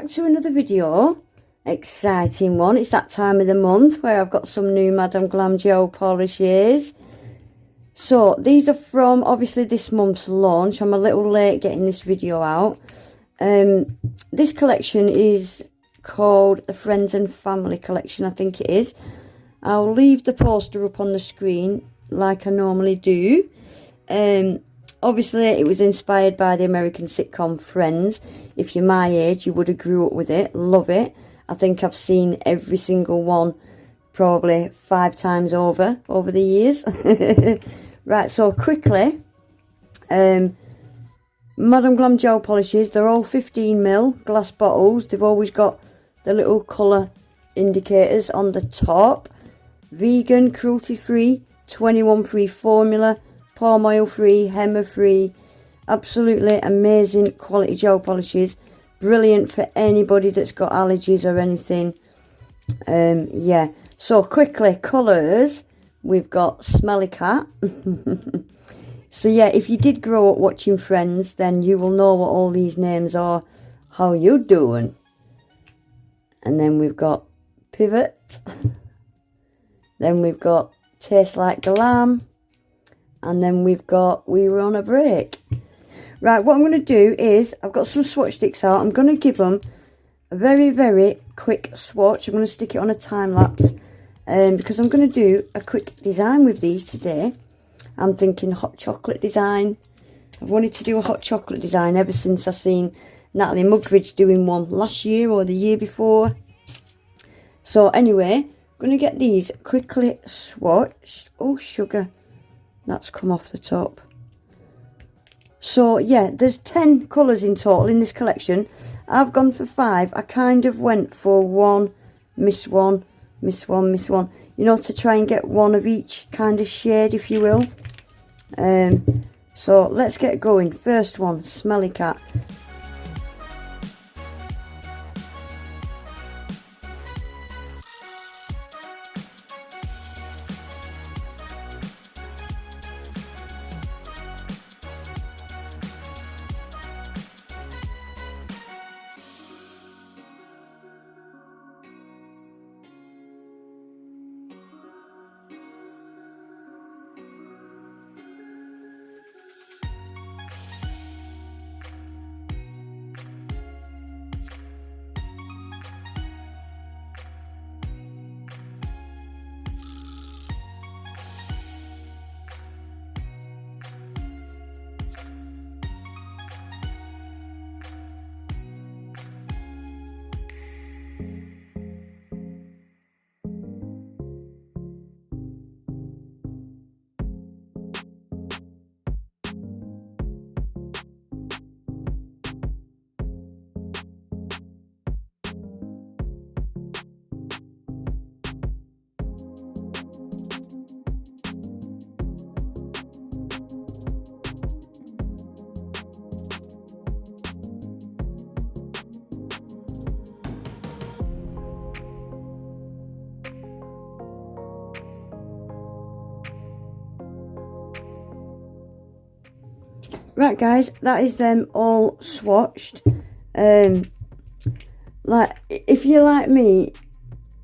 back to another video. Exciting one. It's that time of the month where I've got some new Madame Glam gel polishes. So these are from obviously this month's launch. I'm a little late getting this video out. This collection is called the Friends and Family collection, I think it is. I'll leave the poster up on the screen like I normally do. Obviously it was inspired by the American sitcom Friends. If you're my age, you would have grew up with it. Love it. I think I've seen every single one probably 5 times over the years. Right, so quickly, Madame Glam gel polishes, they're all 15ml glass bottles. They've always got the little colour indicators on the top. Vegan, cruelty free, 21 free formula, palm oil free, henna free. Absolutely amazing quality gel polishes. Brilliant for anybody that's got allergies or anything. Yeah, so quickly, colours. We've got Smelly Cat. So yeah, if you did grow up watching Friends, then you will know what all these names are. How you doing? And then we've got Pivot. Then we've got Taste Like Glam. And then we've got We Were On A Break. Right, what I'm going to do is, I've got some swatch sticks out. I'm going to give them a very, very quick swatch. I'm going to stick it on a time lapse. Because I'm going to do a quick design with these today. I'm thinking hot chocolate design. I've wanted to do a hot chocolate design ever since I seen Natalie Mugridge doing one last year or the year before. So anyway, I'm going to get these quickly swatched. Oh, sugar. That's come off the top. So yeah, there's 10 colours in total in this collection. I've gone for 5. I kind of went for one, miss one, miss one, miss one. You know, to try and get one of each kind of shade, if you will. So let's get going. First one, Smelly Cat. Right guys, that is them all swatched. Like, if you're like me,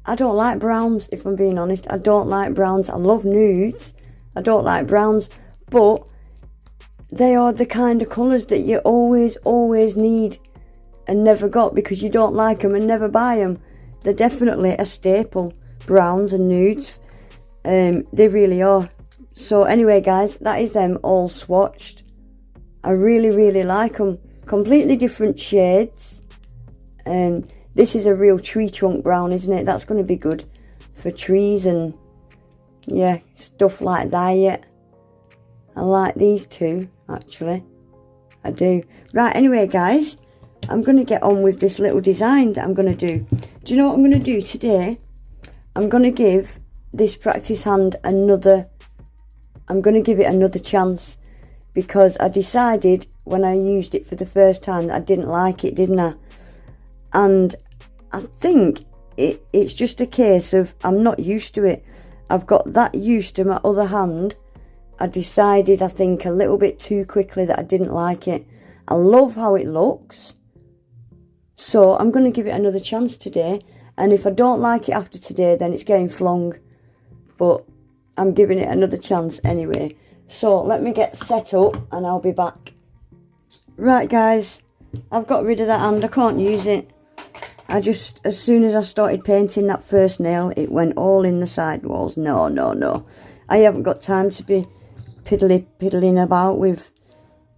I don't like browns, if I'm being honest. I don't like browns. I love nudes. I don't like browns, but they are the kind of colours that you always need and never got because you don't like them and never buy them. They're definitely a staple, browns and nudes. They really are. So anyway guys, that is them all swatched. I really like them. Completely different shades. This is a real tree trunk brown, isn't it? That's going to be good for trees and yeah, stuff like that. I like these two, actually. I do. Right, anyway guys, I'm going to get on with this little design that I'm going to do. Do you know what I'm going to do today? I'm going to give this practice hand another chance. Because I decided when I used it for the first time that I didn't like it, didn't I? And I think it's just a case of I'm not used to it. I've got that used to my other hand. I decided, I think, a little bit too quickly that I didn't like it. I love how it looks. So I'm going to give it another chance today. And if I don't like it after today, then it's getting flung. But I'm giving it another chance anyway. So let me get set up and I'll be back. Right guys, I've got rid of that hand. I can't use it. As soon as I started painting that first nail, it went all in the side walls. No. I haven't got time to be piddling about with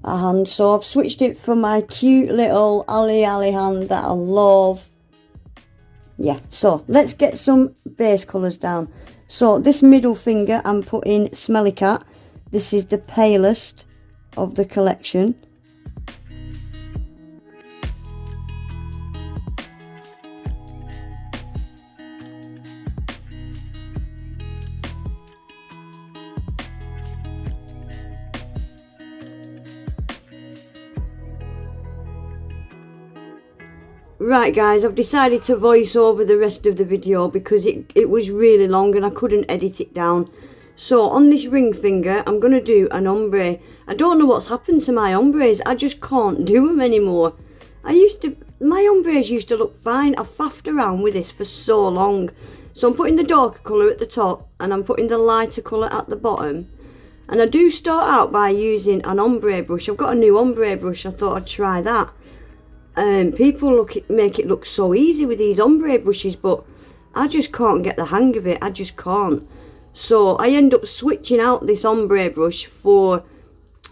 a hand. So I've switched it for my cute little Ali hand that I love. Yeah, so let's get some base colours down. So this middle finger, I'm putting Smelly Cat. This is the palest of the collection. Right guys, I've decided to voice over the rest of the video because it was really long and I couldn't edit it down. So on this ring finger, I'm going to do an ombre. I don't know what's happened to my ombres. I just can't do them anymore. My ombres used to look fine. I've faffed around with this for so long. So I'm putting the darker colour at the top and I'm putting the lighter colour at the bottom. And I do start out by using an ombre brush. I've got a new ombre brush. I thought I'd try that. People make it look so easy with these ombre brushes, but I just can't get the hang of it. I just can't. So I end up switching out this ombre brush for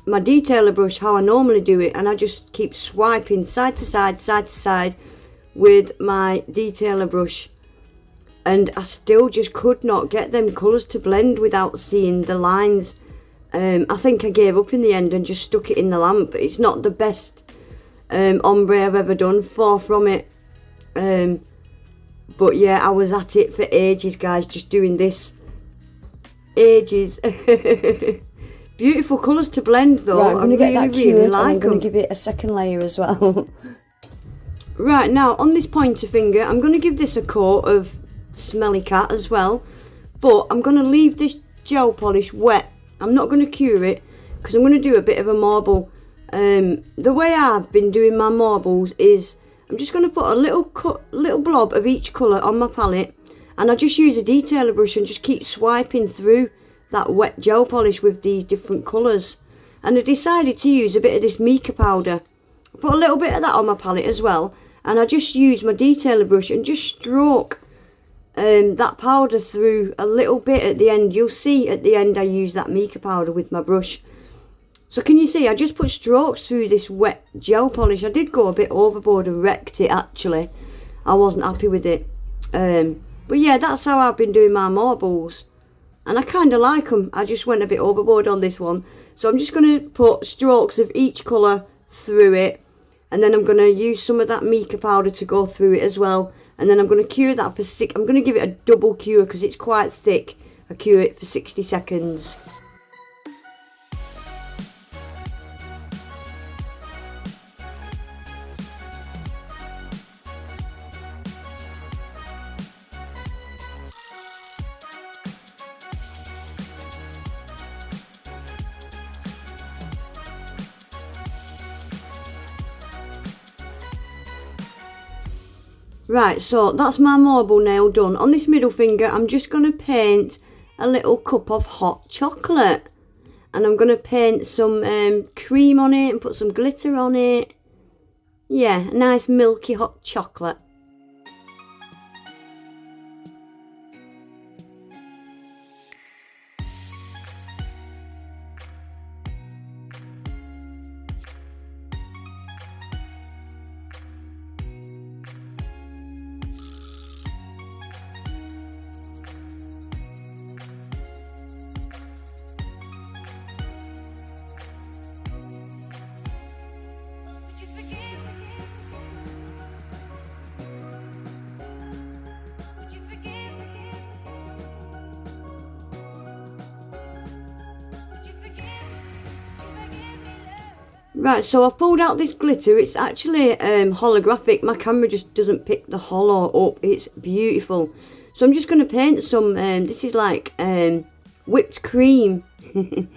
my detailer brush, how I normally do it, and I just keep swiping side to side with my detailer brush, and I still just could not get them colours to blend without seeing the lines. I think I gave up in the end and just stuck it in the lamp. It's not the best ombre I've ever done, far from it. But yeah, I was at it for ages guys, just doing this. Ages. Beautiful colours to blend though. Right, I'm going to get that cured, like I'm going to give it a second layer as well. Right, now on this pointer finger, I'm going to give this a coat of Smelly Cat as well. But I'm going to leave this gel polish wet. I'm not going to cure it because I'm going to do a bit of a marble. The way I've been doing my marbles is I'm just going to put a little blob of each colour on my palette, and I just use a detailer brush and just keep swiping through that wet gel polish with these different colours. And I decided to use a bit of this mica powder. Put a little bit of that on my palette as well, and I just use my detailer brush and just stroke that powder through a little bit at the end. You'll see at the end I use that mica powder with my brush. So can you see, I just put strokes through this wet gel polish. I did go a bit overboard and wrecked it actually. I wasn't happy with it. But yeah, that's how I've been doing my marbles. And I kind of like them. I just went a bit overboard on this one. So I'm just going to put strokes of each colour through it. And then I'm going to use some of that mica powder to go through it as well. And then I'm going to cure that for I'm going to give it a double cure because it's quite thick. I cure it for 60 seconds. Right, so that's my marble nail done. On this middle finger, I'm just going to paint a little cup of hot chocolate. And I'm going to paint some cream on it and put some glitter on it. Yeah, a nice milky hot chocolate. Right, so I've pulled out this glitter. It's actually holographic. My camera just doesn't pick the holo up. It's beautiful. So I'm just going to paint some, this is like whipped cream. And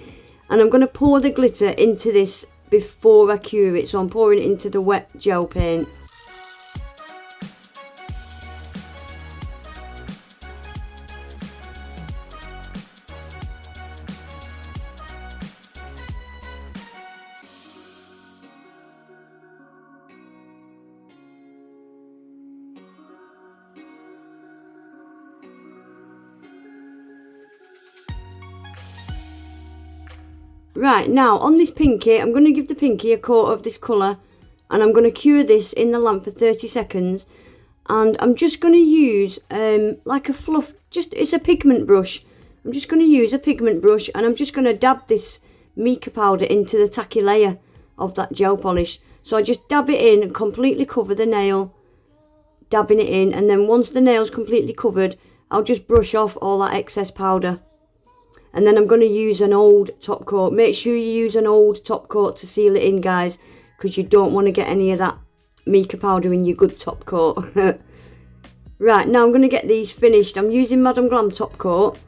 I'm going to pour the glitter into this before I cure it. So I'm pouring it into the wet gel paint. Right, now on this pinky, I'm going to give the pinky a coat of this colour, and I'm going to cure this in the lamp for 30 seconds. And I'm just going to use like a fluff, it's a pigment brush. I'm just going to use a pigment brush, and I'm just going to dab this mica powder into the tacky layer of that gel polish. So I just dab it in and completely cover the nail, dabbing it in, and then once the nail's completely covered, I'll just brush off all that excess powder. And then I'm going to use an old top coat. Make sure you use an old top coat to seal it in, guys, because you don't want to get any of that mica powder in your good top coat. Right, now I'm going to get these finished. I'm using Madam Glam top coat,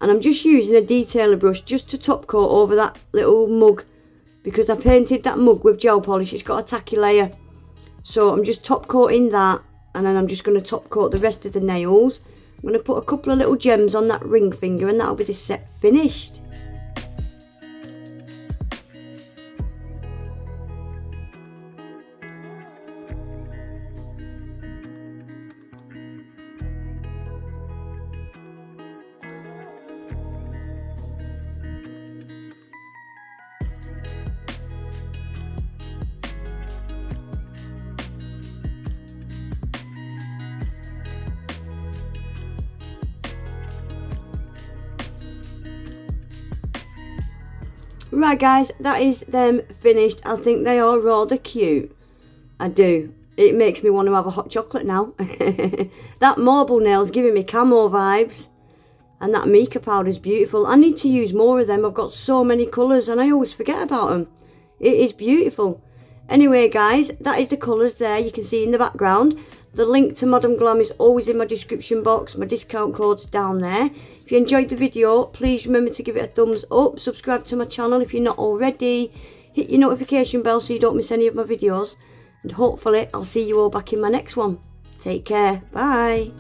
and I'm just using a detailer brush just to top coat over that little mug, because I painted that mug with gel polish. It's got a tacky layer, so I'm just top coating that, and then I'm just going to top coat the rest of the nails. I'm going to put a couple of little gems on that ring finger, and that'll be the set finished. Right guys, that is them finished. I think they are rather cute. I do. It makes me want to have a hot chocolate now. That marble nail's giving me camo vibes. And that mica powder is beautiful. I need to use more of them. I've got so many colours and I always forget about them. It is beautiful. Anyway guys, that is the colours there you can see in the background. The link to Madam Glam is always in my description box. My discount code's down there. If you enjoyed the video, please remember to give it a thumbs up. Subscribe to my channel if you're not already. Hit your notification bell so you don't miss any of my videos. And hopefully I'll see you all back in my next one. Take care. Bye.